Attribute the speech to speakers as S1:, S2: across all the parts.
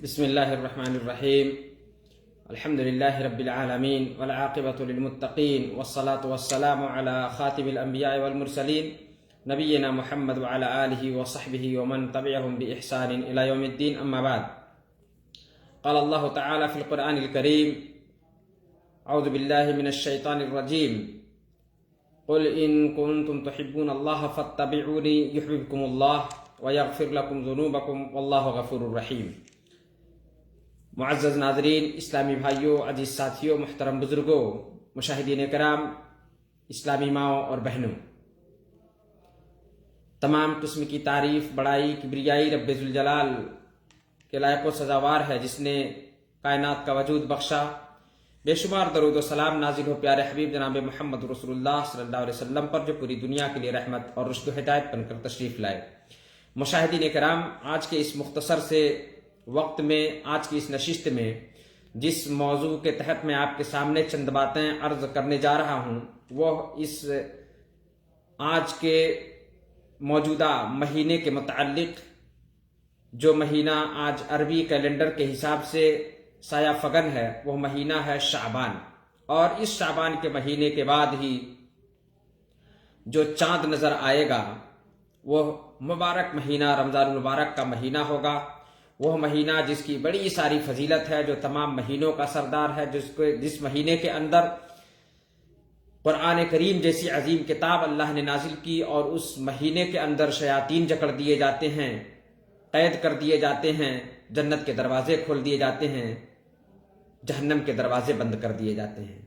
S1: بسم الله الرحمن الرحيم. الحمد لله رب العالمين والعاقبة للمتقين والصلاة والسلام على خاتم الأنبياء والمرسلين نبينا محمد وعلى آله وصحبه ومن تبعهم بإحسان إلى يوم الدين. أما بعد، قال الله تعالى في القرآن الكريم: أعوذ بالله من الشيطان الرجيم، قل إن كنتم تحبون الله فاتبعوني يحببكم الله ويغفر لكم ذنوبكم والله غفور رحيم. معزز ناظرین، اسلامی بھائیوں، عزیز ساتھیوں، محترم بزرگوں، مشاہدین کرام، اسلامی ماؤں اور بہنوں، تمام قسم کی تعریف، بڑائی، کبریائی رب ذوالجلال کے لائق و سزاوار ہے، جس نے کائنات کا وجود بخشا. بے شمار درود و سلام نازل ہو پیارے حبیب جناب محمد رسول اللہ صلی اللہ علیہ وسلم پر، جو پوری دنیا کے لیے رحمت اور رشد و ہدایت بن کر تشریف لائے. مشاہدین کرام، آج کے اس مختصر سے وقت میں، آج کی اس نشست میں، جس موضوع کے تحت میں آپ کے سامنے چند باتیں عرض کرنے جا رہا ہوں، وہ اس آج کے موجودہ مہینے کے متعلق، جو مہینہ آج عربی کیلنڈر کے حساب سے سایہ فگن ہے، وہ مہینہ ہے شعبان. اور اس شعبان کے مہینے کے بعد ہی جو چاند نظر آئے گا، وہ مبارک مہینہ رمضان المبارک کا مہینہ ہوگا. وہ مہینہ جس کی بڑی ساری فضیلت ہے، جو تمام مہینوں کا سردار ہے، جس مہینے کے اندر قرآن کریم جیسی عظیم کتاب اللہ نے نازل کی، اور اس مہینے کے اندر شیاطین جکڑ دیے جاتے ہیں، قید کر دیے جاتے ہیں، جنت کے دروازے کھول دیے جاتے ہیں، جہنم کے دروازے بند کر دیے جاتے ہیں.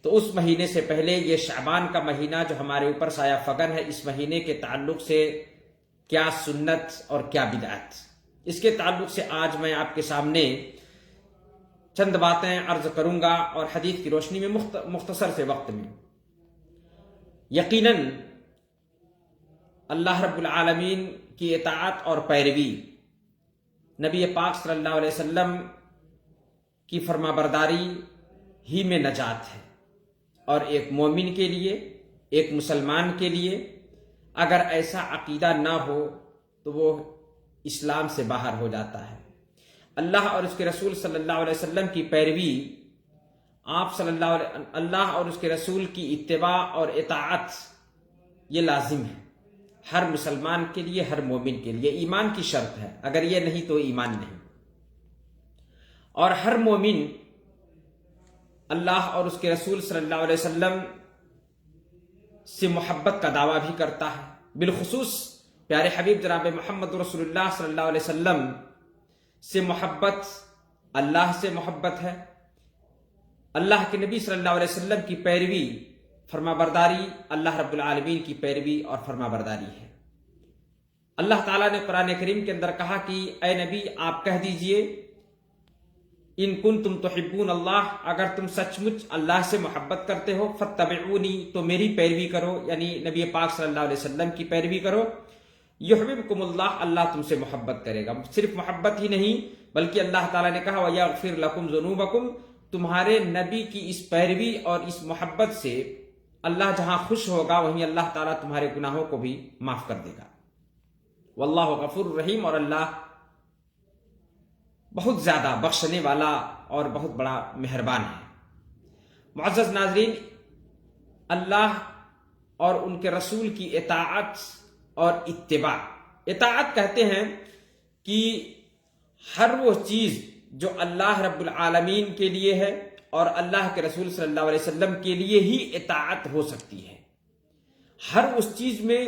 S1: تو اس مہینے سے پہلے یہ شعبان کا مہینہ جو ہمارے اوپر سایہ فگن ہے، اس مہینے کے تعلق سے کیا سنت اور کیا بدعت، اس کے تعلق سے آج میں آپ کے سامنے چند باتیں عرض کروں گا، اور حدیث کی روشنی میں مختصر سے وقت میں. یقیناً اللہ رب العالمین کی اطاعت اور پیروی، نبی پاک صلی اللہ علیہ وسلم کی فرما برداری ہی میں نجات ہے. اور ایک مومن کے لیے، ایک مسلمان کے لیے، اگر ایسا عقیدہ نہ ہو تو وہ اسلام سے باہر ہو جاتا ہے. اللہ اور اس کے رسول صلی اللہ علیہ وسلم کی پیروی، آپ صلی اللہ اور اس کے رسول کی اتباع اور اطاعت، یہ لازم ہے ہر مسلمان کے لیے، ہر مومن کے لیے. ایمان کی شرط ہے، اگر یہ نہیں تو ایمان نہیں. اور ہر مومن اللہ اور اس کے رسول صلی اللہ علیہ وسلم سے محبت کا دعویٰ بھی کرتا ہے. بالخصوص پیارے حبیب جناب محمد رسول اللہ صلی اللہ علیہ وسلم سے محبت اللہ سے محبت ہے. اللہ کے نبی صلی اللہ علیہ وسلم کی پیروی، فرما برداری، اللہ رب العالمین کی پیروی اور فرما برداری ہے. اللہ تعالیٰ نے قرآن کریم کے اندر کہا کہ اے نبی، آپ کہہ دیجئے ان کنتم تحبون اللہ، اگر تم سچ مچ اللہ سے محبت کرتے ہو، فاتبعونی، تو میری پیروی کرو، یعنی نبی پاک صلی اللہ علیہ وسلم کی پیروی کرو. یحببکم اللہ، اللہ تم سے محبت کرے گا. صرف محبت ہی نہیں، بلکہ اللہ تعالیٰ نے کہا وَيَغْفِرْ لَكُمْ ذُنُوبَكُمْ، تمہارے نبی کی اس پیروی اور اس محبت سے اللہ جہاں خوش ہوگا، وہیں اللہ تعالیٰ تمہارے گناہوں کو بھی معاف کر دے گا. واللہ غفور الرحیم، اور اللہ بہت زیادہ بخشنے والا اور بہت بڑا مہربان ہے. معزز ناظرین، اللہ اور ان کے رسول کی اطاعت اور اتباع، اطاعت کہتے ہیں کہ ہر وہ چیز جو اللہ رب العالمین کے لیے ہے اور اللہ کے رسول صلی اللہ علیہ وسلم کے لیے ہی اطاعت ہو سکتی ہے. ہر اس چیز میں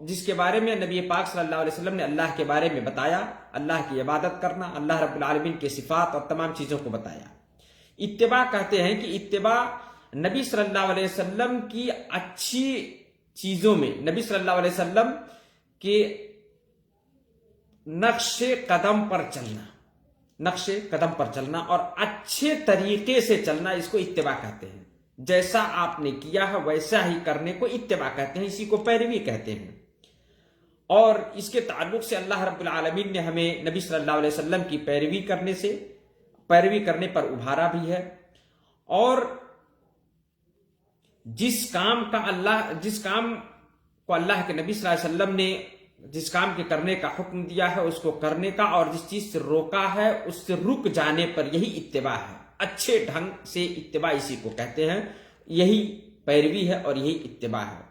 S1: جس کے بارے میں نبی پاک صلی اللہ علیہ وسلم نے اللہ کے بارے میں بتایا، اللہ کی عبادت کرنا، اللہ رب العالمین کے صفات اور تمام چیزوں کو بتایا. اتباع کہتے ہیں کہ اتباع نبی صلی اللہ علیہ وسلم کی اچھی چیزوں میں، نبی صلی اللہ علیہ وسلم کے نقش قدم پر چلنا اور اچھے طریقے سے چلنا، اس کو اتباع کہتے ہیں. جیسا آپ نے کیا ہے ویسا ہی کرنے کو اتباع کہتے ہیں، اسی کو پیروی کہتے ہیں. اور اس کے تعلق سے اللہ رب العالمین نے ہمیں نبی صلی اللہ علیہ وسلم کی پیروی کرنے پر ابھارا بھی ہے. اور جس کام کو اللہ کے نبی صلی اللہ علیہ وسلم نے جس کام کے کرنے کا حکم دیا ہے اس کو کرنے کا، اور جس چیز سے روکا ہے اس سے رک جانے پر، یہی اتباع ہے۔ اچھے ڈھنگ سے اتباع اسی کو کہتے ہیں، یہی پیروی ہے اور یہی اتباع ہے۔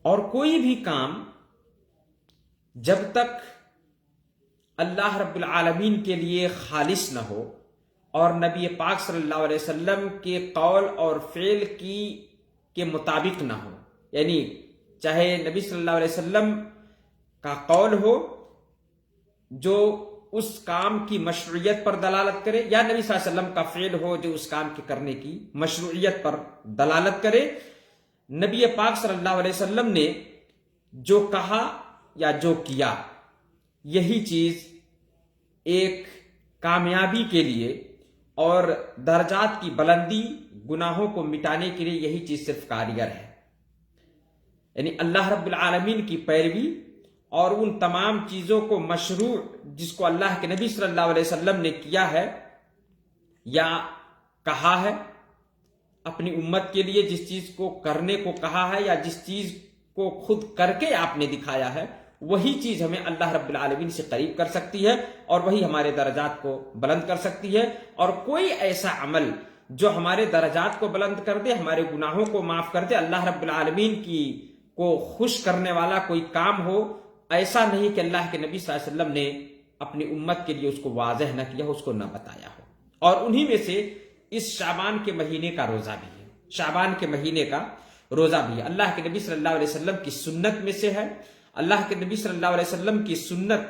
S1: اور کوئی بھی کام جب تک اللہ رب العالمین کے لیے خالص نہ ہو اور نبی پاک صلی اللہ علیہ وسلم کے قول اور فعل کے مطابق نہ ہو، یعنی چاہے نبی صلی اللہ علیہ وسلم کا قول ہو جو اس کام کی مشروعیت پر دلالت کرے، یا نبی صلی اللہ علیہ وسلم کا فعل ہو جو اس کام کے کرنے کی مشروعیت پر دلالت کرے، نبی پاک صلی اللہ علیہ وسلم نے جو کہا یا جو کیا، یہی چیز ایک کامیابی کے لیے اور درجات کی بلندی، گناہوں کو مٹانے کے لیے یہی چیز صرف کارگر ہے۔ یعنی اللہ رب العالمین کی پیروی اور ان تمام چیزوں کو مشروع جس کو اللہ کے نبی صلی اللہ علیہ وسلم نے کیا ہے یا کہا ہے اپنی امت کے لیے، جس چیز کو کرنے کو کہا ہے یا جس چیز کو خود کر کے آپ نے دکھایا ہے، وہی چیز ہمیں اللہ رب العالمین سے قریب کر سکتی ہے اور وہی ہمارے درجات کو بلند کر سکتی ہے۔ اور کوئی ایسا عمل جو ہمارے درجات کو بلند کر دے، ہمارے گناہوں کو معاف کر دے، اللہ رب العالمین کو خوش کرنے والا کوئی کام ہو، ایسا نہیں کہ اللہ کے نبی صلی اللہ علیہ وسلم نے اپنی امت کے لیے اس کو واضح نہ کیا ہو، اس کو نہ بتایا ہو۔ اور انہی میں سے اس شعبان کے مہینے کا روزہ بھی ہے، شعبان کے مہینے کا روزہ بھی ہے۔ اللہ کے نبی صلی اللہ علیہ وسلم کی سنت میں سے ہے، اللہ کے نبی صلی اللہ علیہ وسلم کی سنت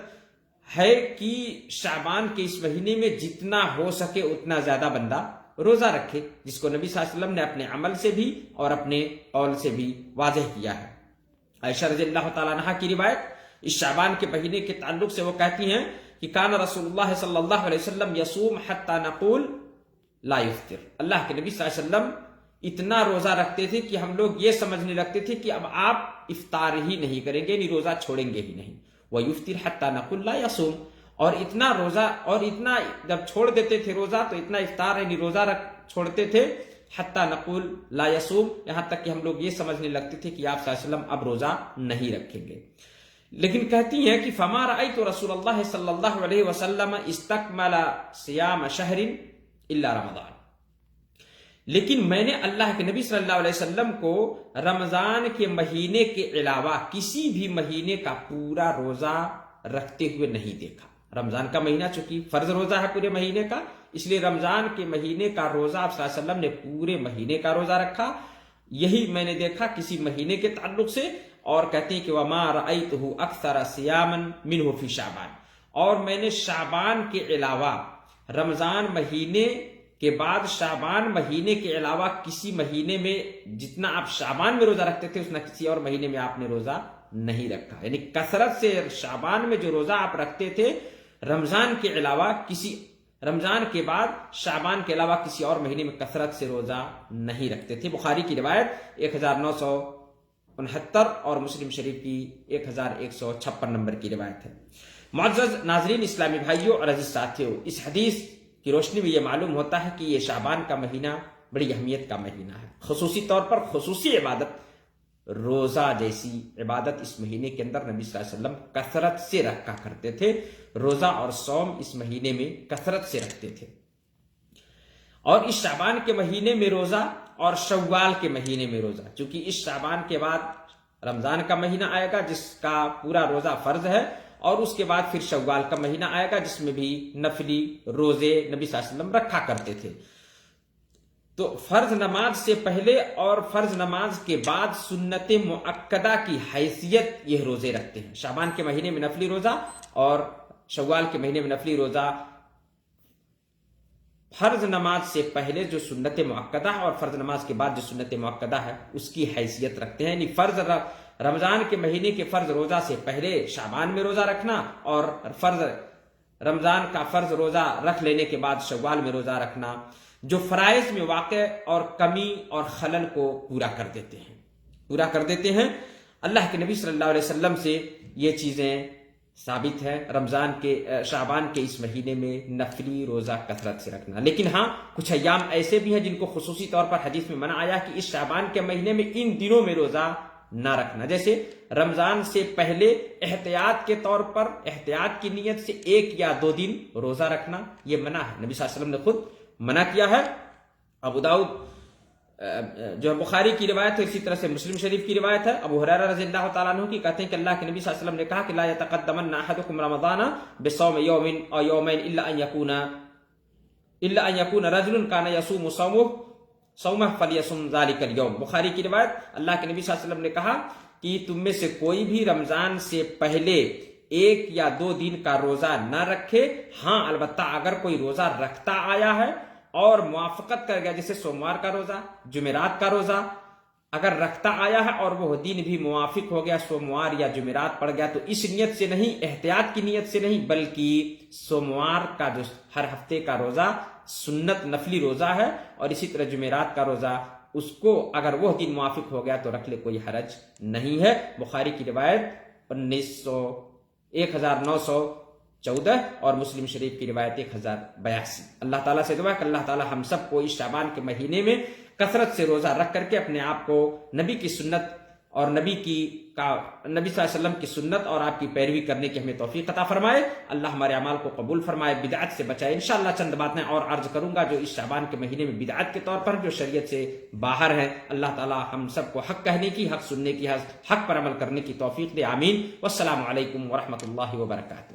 S1: ہے کہ شعبان کے اس مہینے میں جتنا ہو سکے اتنا زیادہ بندہ روزہ رکھے، جس کو نبی صلی اللہ علیہ وسلم نے اپنے عمل سے بھی اور اپنے قول سے بھی واضح کیا ہے۔ عائشہ رضی اللہ تعالیٰ عنہا کی روایت اس شعبان کے مہینے کے تعلق سے وہ کہتی ہیں کہ کان رسول اللہ صلی اللہ علیہ وسلم یصوم حتی نقول لا یفطر، اللہ کے نبی صلی اللہ علیہ وسلم اتنا روزہ رکھتے تھے کہ ہم لوگ یہ سمجھنے لگتے تھے کہ اب آپ افطار ہی نہیں کریں گے، یعنی روزہ چھوڑیں گے ہی نہیں۔ وَيُفْطِرْ حَتَّى نَقُلْ لَا يَصُومُ، اور اتنا روزہ اور اتنا جب چھوڑ دیتے تھے روزہ تو اتنا افطار یعنی روزہ چھوڑتے تھے حَتَّى نَقُلْ لَا يَصُومُ، یہاں تک کہ ہم لوگ یہ سمجھنے لگتے تھے کہ آپ صلی اللہ علیہ وسلم اب روزہ نہیں رکھیں گے۔ لیکن کہتی ہیں کہ فَمَا رَأَيْتُ رَسُولَ اللَّهِ صلی اللہ علیہ وسلم اسْتَكْمَلَ صِيَامَ شَهْرٍ إِلَّا رَمَضَانَ، لیکن میں نے اللہ کے نبی صلی اللہ علیہ وسلم کو رمضان کے مہینے کے علاوہ کسی بھی مہینے کا پورا روزہ رکھتے ہوئے نہیں دیکھا۔ رمضان کا مہینہ چونکہ فرض روزہ ہے پورے مہینے کا، اس لیے رمضان کے مہینے کا روزہ آپ صلی اللہ علیہ وسلم نے پورے مہینے کا روزہ رکھا، یہی میں نے دیکھا کسی مہینے کے تعلق سے۔ اور کہتے ہیں کہ وَمَا رَأَيْتُهُ أَكْثَرَ صِيَامًا مِنْهُ فِي شعبان، اور میں نے شعبان کے علاوہ رمضان مہینے کے بعد شعبان مہینے کے علاوہ کسی مہینے میں جتنا آپ شعبان میں روزہ رکھتے تھے اتنا کسی اور مہینے میں آپ نے روزہ نہیں رکھا۔ یعنی کثرت سے شعبان میں جو روزہ آپ رکھتے تھے رمضان کے علاوہ رمضان کے بعد شعبان کے علاوہ کسی اور مہینے میں کثرت سے روزہ نہیں رکھتے تھے۔ بخاری کی روایت 1969 اور مسلم شریف کی 1156 نمبر کی روایت ہے۔ معزز ناظرین، اسلامی بھائیوں اور عزیز ساتھیوں، اس حدیث کی روشنی میں یہ معلوم ہوتا ہے کہ یہ شعبان کا مہینہ بڑی اہمیت کا مہینہ ہے۔ خصوصی طور پر خصوصی عبادت روزہ جیسی عبادت اس مہینے کے اندر نبی صلی اللہ علیہ وسلم کثرت سے رکھا کرتے تھے۔ روزہ اور صوم اس مہینے میں کثرت سے رکھتے تھے۔ اور اس شعبان کے مہینے میں روزہ اور شوال کے مہینے میں روزہ، چونکہ اس شعبان کے بعد رمضان کا مہینہ آئے گا جس کا پورا روزہ فرض ہے، اور اس کے بعد پھر شوال کا مہینہ آئے گا جس میں بھی نفلی روزے نبی صلی اللہ علیہ وسلم رکھا کرتے تھے۔ تو فرض نماز سے پہلے اور فرض نماز کے بعد سنت مؤکدہ کی حیثیت یہ روزے رکھتے ہیں۔ شعبان کے مہینے میں نفلی روزہ اور شوال کے مہینے میں نفلی روزہ فرض نماز سے پہلے جو سنت مؤکدہ ہے اور فرض نماز کے بعد جو سنت مؤکدہ ہے اس کی حیثیت رکھتے ہیں۔ یعنی رمضان کے مہینے کے فرض روزہ سے پہلے شعبان میں روزہ رکھنا اور رمضان کا فرض روزہ رکھ لینے کے بعد شوال میں روزہ رکھنا، جو فرائض میں واقع اور کمی اور خلل کو پورا کر دیتے ہیں۔ اللہ کے نبی صلی اللہ علیہ وسلم سے یہ چیزیں ثابت ہے، رمضان کے شعبان کے اس مہینے میں نفلی روزہ کثرت سے رکھنا۔ لیکن ہاں کچھ ایام ایسے بھی ہیں جن کو خصوصی طور پر حدیث میں منع آیا کہ اس شعبان کے مہینے میں ان دنوں میں روزہ نہ رکھنا. جیسے رمضان سے پہلے احتیاط کے طور پر احتیاط کی نیت سے 1 یا 2 دن روزہ رکھنا یہ منع ہے. نبی صلی اللہ علیہ وسلم نے خود منع کیا ہے. ابو داؤد جو بخاری کی روایت ہے، اسی طرح سے مسلم شریف کی روایت ہے، ابو ہریرہ رضی اللہ تعالیٰ عنہ کی، کہتے ہیں کہ اللہ کے نبی صلی اللہ علیہ وسلم نے کہا کہ لا يتقدمن احدكم رمضان بصوم يوم او يومين الا ان يكون رجل كان يصوم صومه فليصم ذلك اليوم. بخاری کی روایت، اللہ کے نبی صلی اللہ علیہ وسلم نے کہا کہ تم میں سے کوئی بھی رمضان سے پہلے 1 یا 2 دن کا روزہ نہ رکھے. ہاں البتہ اگر کوئی روزہ رکھتا آیا ہے اور موافقت کر گیا، جیسے سوموار کا روزہ، جمعرات کا روزہ اگر رکھتا آیا ہے اور وہ دن بھی موافق ہو گیا، سوموار یا جمعرات پڑ گیا، تو اس نیت سے نہیں، احتیاط کی نیت سے نہیں، بلکہ سوموار کا جو ہر ہفتے کا روزہ سنت نفلی روزہ ہے، اور اسی طرح جمعرات کا روزہ اس کو اگر وہ دن موافق ہو گیا تو رکھ لے، کوئی حرج نہیں ہے. بخاری کی روایت 1914 اور مسلم شریف کی روایت 1082. اللہ تعالیٰ سے دعا کہ اللہ تعالیٰ ہم سب کو اس شعبان کے مہینے میں کثرت سے روزہ رکھ کر کے اپنے آپ کو نبی کی سنت اور نبی صلی اللہ علیہ وسلم کی سنت اور آپ کی پیروی کرنے کی ہمیں توفیق عطا فرمائے. اللہ ہمارے اعمال کو قبول فرمائے، بدعت سے بچائے. انشاءاللہ چند باتیں اور عرض کروں گا جو اس شعبان کے مہینے میں بدعت کے طور پر جو شریعت سے باہر ہیں. اللہ تعالی ہم سب کو حق کہنے کی، حق سننے کی، حق پر عمل کرنے کی توفیق دے. آمین. والسلام علیکم ورحمۃ اللہ وبرکاتہ.